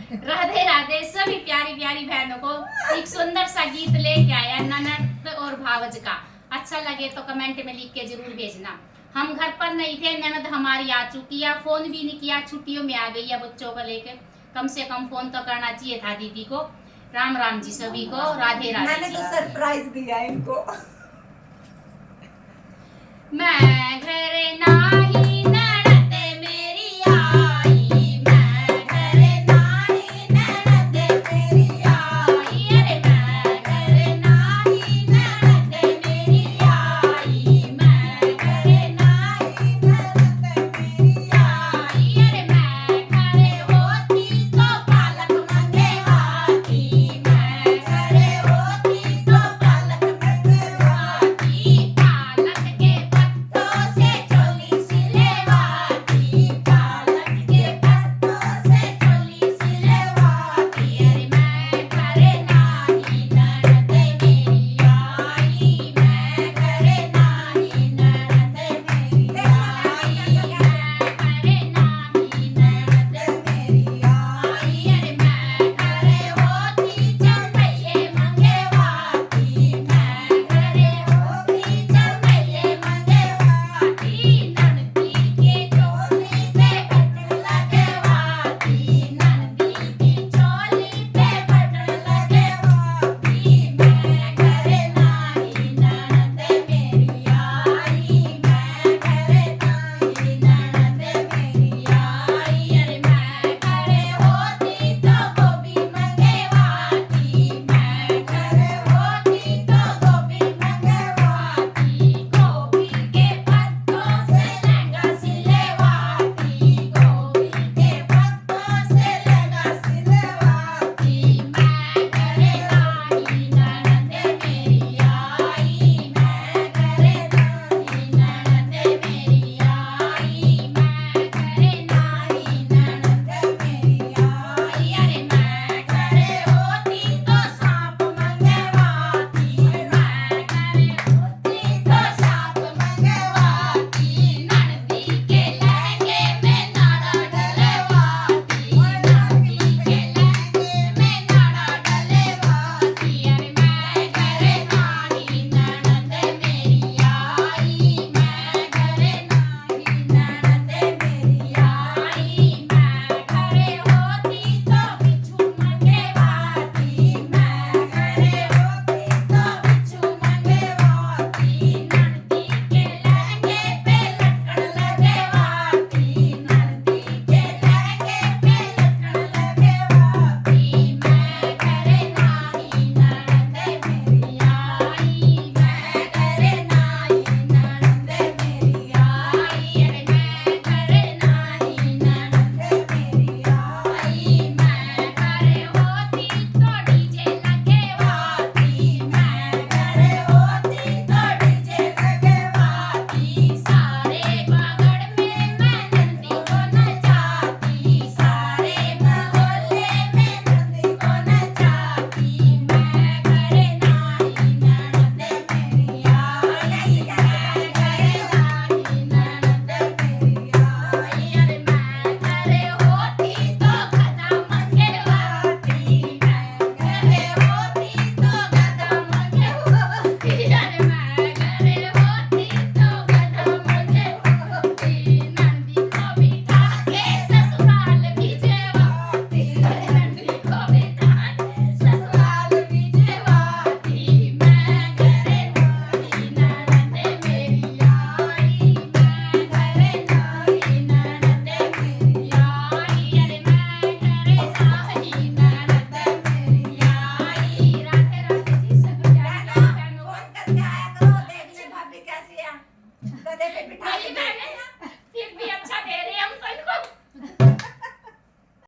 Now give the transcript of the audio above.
राधे राधे सभी प्यारी प्यारी बहनों को एक सुंदर सा गीत लेके आया ननद और भावज का। अच्छा लगे तो कमेंट में लिख के जरूर भेजना। हम घर पर नहीं थे, ननद हमारी आ चुकी है, फोन भी नहीं किया, छुट्टियों में आ गई है बच्चों को लेके। कम से कम फोन तो करना चाहिए था दीदी को। राम राम जी सभी को, राधे राधे। मैंने तो सरप्राइज दिया इनको। मैं घर नाही